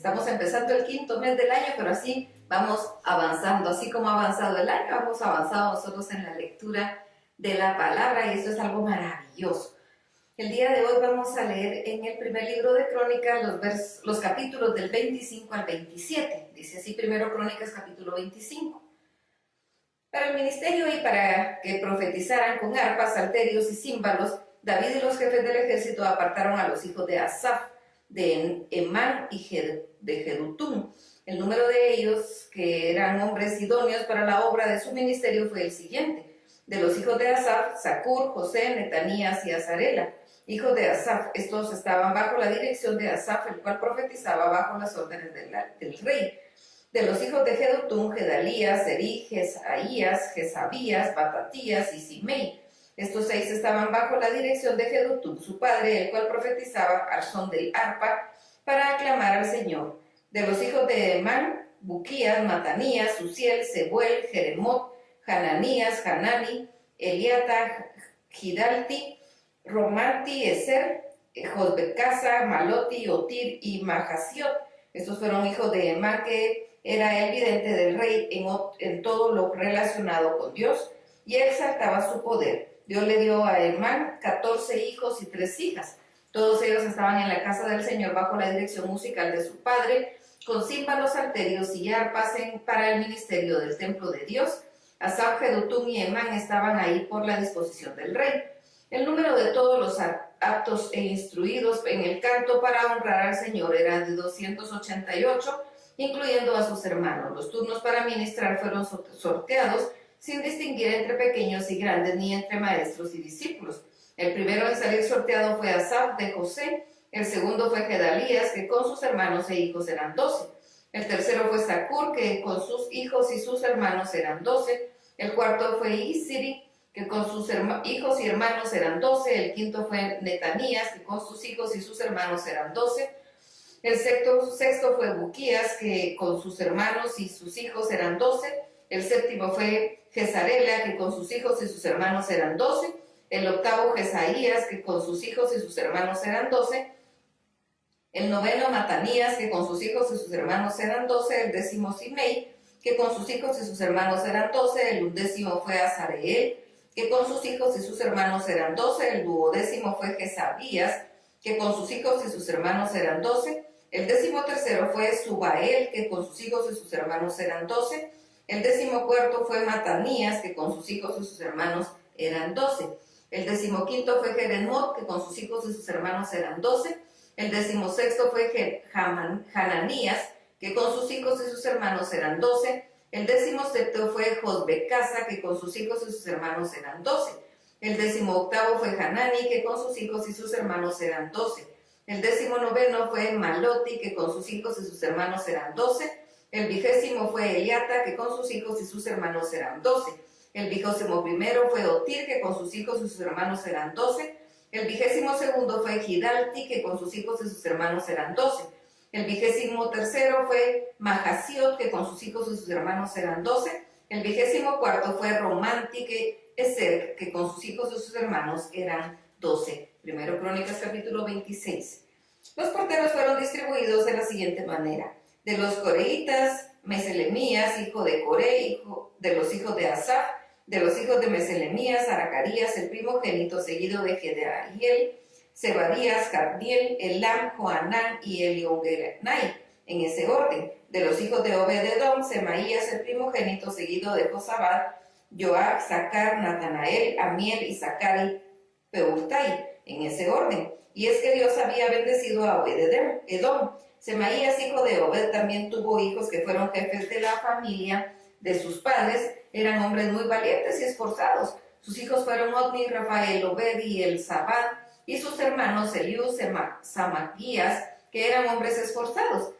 Estamos empezando el 5.º mes del año, pero así vamos avanzando. Así como ha avanzado el año, hemos avanzado nosotros en la lectura de la palabra y esto es algo maravilloso. El día de hoy vamos a leer en el primer libro de Crónicas los capítulos del 25 al 27. Dice así primero Crónicas capítulo 25. Para el ministerio y para que profetizaran con arpas, salterios y címbalos, David y los jefes del ejército apartaron a los hijos de Asaf, de Emán y de Jedutum. El número de ellos, que eran hombres idóneos para la obra de su ministerio, fue el siguiente. De los hijos de Asaf, Zacur, José, Netanías y Azarela. Hijos de Asaf, estos estaban bajo la dirección de Asaf, el cual profetizaba bajo las órdenes del rey. De los hijos de Jedutum, Gedalías, Eri, Jesaías, Jesabías, Batatías y Simei. Estos 6 estaban bajo la dirección de Jedutum, su padre, el cual profetizaba al son del arpa para aclamar al Señor. De los hijos de Emán, Buquías, Matanías, Uziel, Sebuel, Jeremot, Hananías, Hanani, Eliata, Gidalti, Romanti, Eser, Josbecasa, Maloti, Otir y Mahasiot. Estos fueron hijos de Emán, que era el vidente del rey en todo lo relacionado con Dios, y exaltaba su poder. Dios le dio a Emán 14 hijos y 3 hijas. Todos ellos estaban en la casa del Señor bajo la dirección musical de su padre, con címbalos, salterios y arpas para el ministerio del templo de Dios. Asaf, Jedutum y Emán estaban ahí por la disposición del rey. El número de todos los aptos e instruidos en el canto para honrar al Señor era de 288, incluyendo a sus hermanos. Los turnos para ministrar fueron sorteados sin distinguir entre pequeños y grandes, ni entre maestros y discípulos. El primero en salir sorteado fue Asaf de José, el segundo fue Gedalías, que con sus hermanos e hijos eran 12. El tercero fue Zacur, que con sus hijos y sus hermanos eran 12. El cuarto fue Isiri, que con sus hijos y hermanos eran 12. El quinto fue Netanías, que con sus hijos y sus hermanos eran 12. El sexto fue Buquías, que con sus hermanos y sus hijos eran 12. El séptimo fue Jezarela, que con sus hijos y sus hermanos eran 12. El octavo, Jesaías, que con sus hijos y sus hermanos eran 12. El noveno, Matanías, que con sus hijos y sus hermanos eran 12. El décimo, Simei, que con sus hijos y sus hermanos eran 12. El undécimo fue Azareel, que con sus hijos y sus hermanos eran 12. El duodécimo fue Jesabías, que con sus hijos y sus hermanos eran 12. El 13º fue Subael, que con sus hijos y sus hermanos eran 12. El 14º fue Matanías, que con sus hijos y sus hermanos eran 12. El 15º fue Jeremot, que con sus hijos y sus hermanos eran 12. El 16º fue Hananías, que con sus hijos y sus hermanos eran 12. El 17º fue Josbecasa, que con sus hijos y sus hermanos eran 12. El 18º fue Hanani, que con sus hijos y sus hermanos eran 12. El 19º fue Maloti, que con sus hijos y sus hermanos eran 12. El 20º fue Eliata, que con sus hijos y sus hermanos eran 12. El 21º fue Otir, que con sus hijos y sus hermanos eran 12. El 22º fue Gidalti, que con sus hijos y sus hermanos eran 12. El 23º fue Mahasiot, que con sus hijos y sus hermanos eran 12. El 24º fue Romanti, que con sus hijos y sus hermanos eran 12. Primero Crónicas capítulo 26. Los porteros fueron distribuidos de la siguiente manera. De los coreitas, Meselemías, hijo de Coré, hijo de los hijos de Asaf. De los hijos de Meselemías, Aracarías, el primogénito, seguido de Gedaliel, Zebadías, Jabdiel, Elam, Joanán y Eliongenai, en ese orden. De los hijos de Obed-edom, Semaías, el primogénito, seguido de Josabad, Joab, Zacar, Natanael, Amiel y Zacari, Peurtai, en ese orden. Y es que Dios había bendecido a Obed-edom. Semaías, hijo de Obed, también tuvo hijos que fueron jefes de la familia de sus padres. Eran hombres muy valientes y esforzados. Sus hijos fueron Otni, Rafael, Obed y Elzabad, y sus hermanos Eliú, Samaquías, que eran hombres esforzados.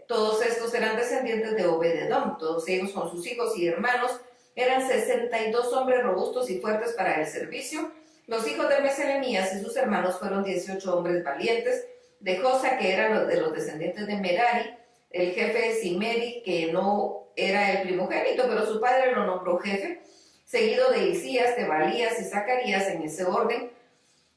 Todos estos eran descendientes de Obed-edom. Todos ellos con sus hijos y hermanos eran 62 hombres robustos y fuertes para el servicio. Los hijos de Meselemías y sus hermanos fueron 18 hombres valientes. De Josa, que eran de los descendientes de Merari, el jefe de Simeri, que no era el primogénito, pero su padre lo nombró jefe, seguido de Isías, Tebalías y Zacarías, en ese orden.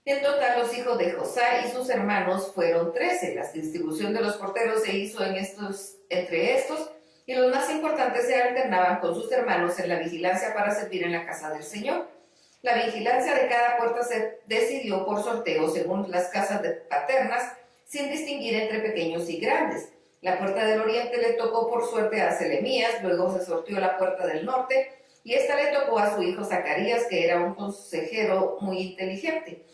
En total, los hijos de Josá y sus hermanos fueron 13. La distribución de los porteros se hizo entre estos, y los más importantes se alternaban con sus hermanos en la vigilancia para servir en la casa del Señor. La vigilancia de cada puerta se decidió por sorteo según las casas paternas, sin distinguir entre pequeños y grandes. La puerta del oriente le tocó por suerte a Selemías, luego se sorteó la puerta del norte, y esta le tocó a su hijo Zacarías, que era un consejero muy inteligente.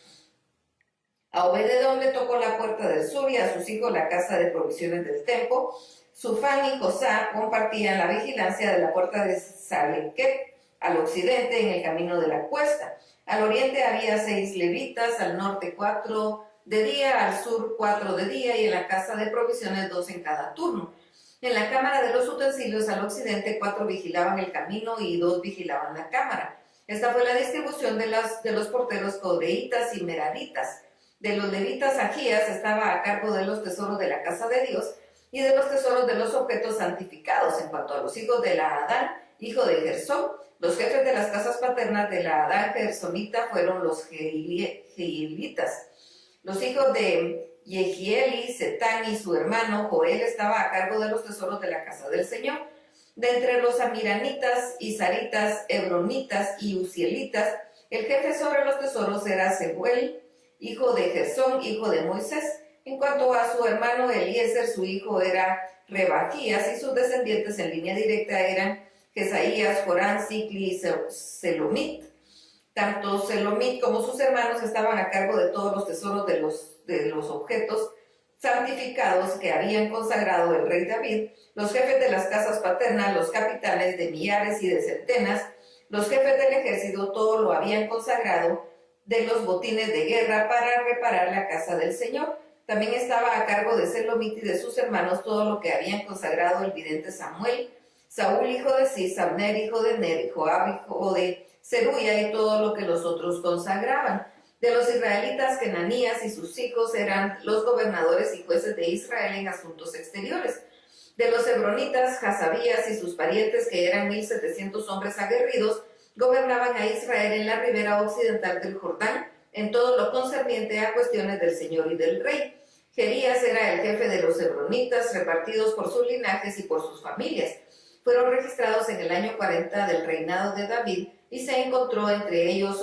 A Obededón le tocó la puerta del sur y a sus hijos la casa de provisiones del templo. Sufán y Josá compartían la vigilancia de la puerta de Salequet al occidente en el camino de la cuesta. Al oriente había 6 levitas, al norte 4 de día, al sur 4 de día y en la casa de provisiones 2 en cada turno. En la cámara de los utensilios al occidente 4 vigilaban el camino y 2 vigilaban la cámara. Esta fue la distribución de los porteros codeitas y meraritas. De los levitas, Agías estaba a cargo de los tesoros de la casa de Dios y de los tesoros de los objetos santificados. En cuanto a los hijos de la Adán, hijo de Gersón, los jefes de las casas paternas de la Adán gersonita fueron los jehielitas. Los hijos de Yehieli, Setán y su hermano Joel estaba a cargo de los tesoros de la casa del Señor. De entre los amiranitas, isaritas, hebronitas y uzielitas, el jefe sobre los tesoros era Seguel, hijo de Gersón, hijo de Moisés. En cuanto a su hermano Eliezer, su hijo era Rebajías, y sus descendientes en línea directa eran Jesaías, Jorán, Sicli y Selomit. Tanto Selomit como sus hermanos estaban a cargo de todos los tesoros de los objetos santificados que habían consagrado el rey David, los jefes de las casas paternas, los capitanes de millares y de centenas, los jefes del ejército, todo lo habían consagrado de los botines de guerra para reparar la casa del Señor. También estaba a cargo de Selomit y de sus hermanos todo lo que habían consagrado el vidente Samuel, Saúl hijo de Cis, Abner hijo de Ner, Joab hijo de Zeruya y todo lo que los otros consagraban. De los israelitas, Kenanías y sus hijos eran los gobernadores y jueces de Israel en asuntos exteriores. De los hebronitas, Hasabías y sus parientes, que eran 1,700 hombres aguerridos, gobernaban a Israel en la ribera occidental del Jordán, en todo lo concerniente a cuestiones del Señor y del Rey. Jerías era el jefe de los hebronitas, repartidos por sus linajes y por sus familias. Fueron registrados en el año 40 del reinado de David, y se encontró entre ellos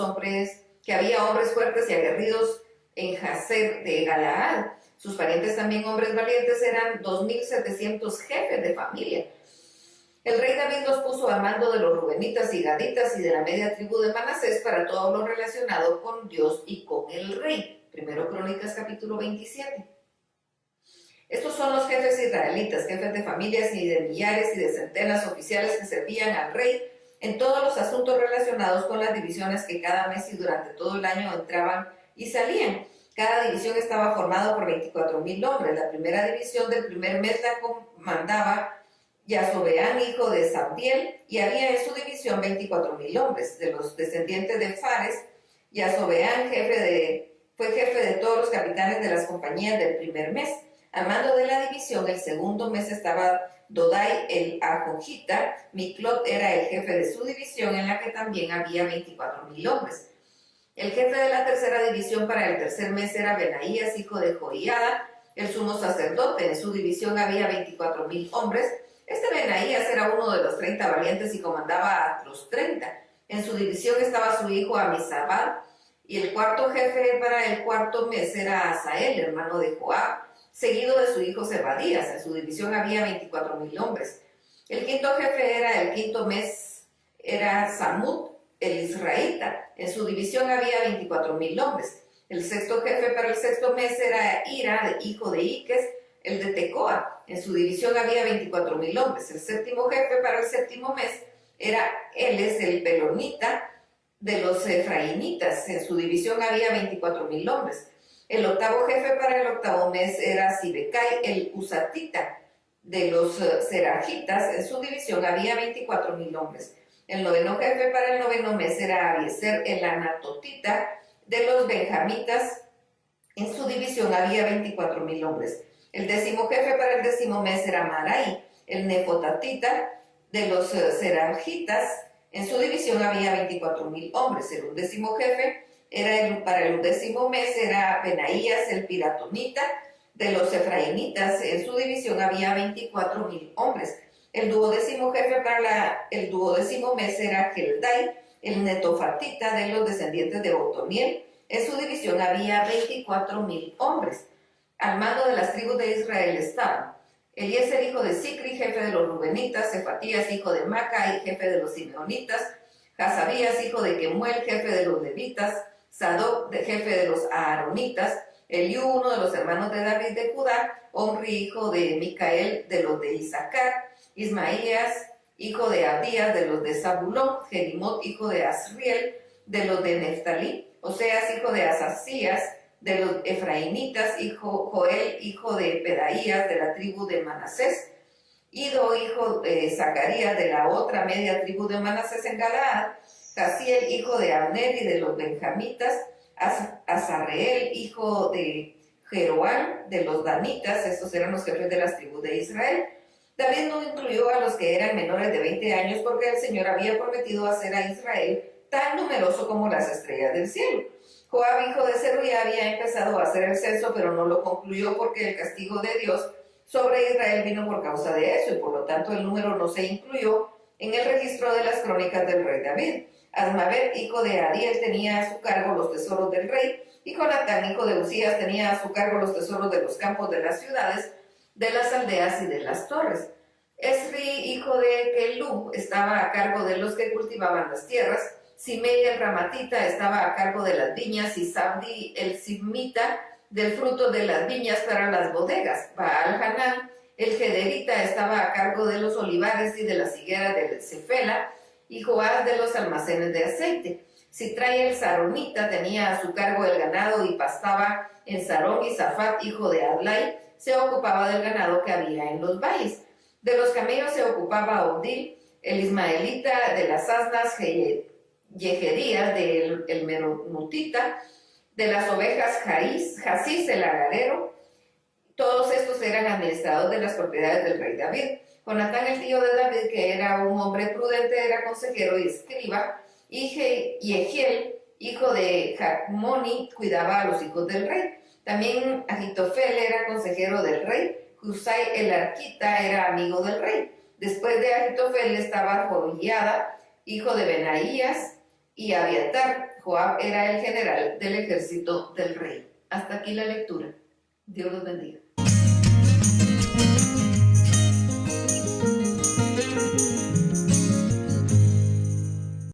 que había hombres fuertes y aguerridos en Jazer de Galaad. Sus parientes también hombres valientes eran 2,700 jefes de familia. El rey David los puso a mando de los rubenitas y gaditas y de la media tribu de Manasés para todo lo relacionado con Dios y con el rey. Primero Crónicas capítulo 27. Estos son los jefes israelitas, jefes de familias y de millares y de centenas oficiales que servían al rey en todos los asuntos relacionados con las divisiones que cada mes y durante todo el año entraban y salían. Cada división estaba formada por 24,000 hombres. La primera división del primer mes la comandaba Yasobeán, hijo de Sabdiel, y había en su división 24,000 hombres. De los descendientes de Fares, Yasobeán fue jefe de todos los capitanes de las compañías del primer mes. A mando de la división, el segundo mes estaba Dodai el Ajojita. Miclot era el jefe de su división, en la que también había 24,000 hombres. El jefe de la tercera división para el tercer mes era Benaías, hijo de Joiada, el sumo sacerdote. En su división había 24,000 hombres. Este Benaías era uno de los 30 valientes y comandaba a los 30. En su división estaba su hijo Amisabad, y el cuarto jefe para el cuarto mes era Asael, hermano de Joab, seguido de su hijo Zebadías. En su división había 24,000 hombres. El quinto jefe el quinto mes era Samud, el israelita. En su división había 24,000 hombres. El sexto jefe para el sexto mes era Ira, hijo de Iques, el de Tecoa. En su división había 24,000 hombres. El séptimo jefe para el séptimo mes era Eles, el pelonita, de los efraimitas. En su división había 24,000 hombres. El octavo jefe para el octavo mes era Sibecai, el usatita, de los serajitas. En su división había 24,000 hombres. El noveno jefe para el noveno mes era Abiezer, el anatotita, de los benjamitas. En su división había 24,000 hombres. El décimo jefe para el décimo mes era Marai, el nefotatita, de los serajitas. En su división había 24,000 hombres. El undécimo jefe para el 10º mes era Benaías el piratonita. De los efraimitas en su división había 24,000 hombres. El 12º jefe para el 12º mes era Heldai, el netofatita de los descendientes de Otoniel. En su división había 24,000 hombres. Al mando de las tribus de Israel estaban Eliezer, hijo de Sicri, jefe de los Rubenitas; Cefatías, hijo de Maca, y jefe de los Simeonitas; Hasabías, hijo de Kemuel, jefe de los Levitas; Sadoc, jefe de los Aaronitas; Eliú, uno de los hermanos de David de Judá; Omri, hijo de Micael, de los de Isaacar; Ismaías, hijo de Abdías, de los de Zabulón; Jerimot, hijo de Asriel, de los de Neftalí; Oseas, hijo de Asasías, de los efraimitas; Joel, hijo de Pedaías, de la tribu de Manasés; Ido, hijo de Zacarías, de la otra media tribu de Manasés en Galaad; Jasiel, hijo de Abner, y de los benjamitas; Azarreel, hijo de Jeroán, de los danitas. Estos eran los jefes de las tribus de Israel. David no incluyó a los que eran menores de 20 años porque el Señor había prometido hacer a Israel tan numeroso como las estrellas del cielo. Joab, hijo de Zeruía, había empezado a hacer el censo, pero no lo concluyó porque el castigo de Dios sobre Israel vino por causa de eso, y por lo tanto el número no se incluyó en el registro de las crónicas del rey David. Asmavet, hijo de Adiel, tenía a su cargo los tesoros del rey, y Jonatán, hijo de Uzías, tenía a su cargo los tesoros de los campos de las ciudades, de las aldeas y de las torres. Esri, hijo de Kelub, estaba a cargo de los que cultivaban las tierras. Simei el ramatita estaba a cargo de las viñas, y Sabdi el sibmita del fruto de las viñas para las bodegas. Baal-Hanán el gederita estaba a cargo de los olivares y de las higueras del Cefela, y Joás de los almacenes de aceite. Sitrai el saronita tenía a su cargo el ganado y pastaba en Sarón, y Zafat, hijo de Adlai, se ocupaba del ganado que había en los valles. De los camellos se ocupaba Odil, el ismaelita; de las asnas, Yejerías, del meronutita; de las ovejas, Jasís, el agarero. Todos estos eran administrados de las propiedades del rey David. Jonatán, el tío de David, que era un hombre prudente, era consejero y escriba, y Yehiel, hijo de Jacmoni, cuidaba a los hijos del rey. También Ahitofel era consejero del rey. Husai el arquita era amigo del rey. Después de Ahitofel estaba Joiada, hijo de Benaías, y Abiatar. Joab era el general del ejército del rey. Hasta aquí la lectura. Dios los bendiga.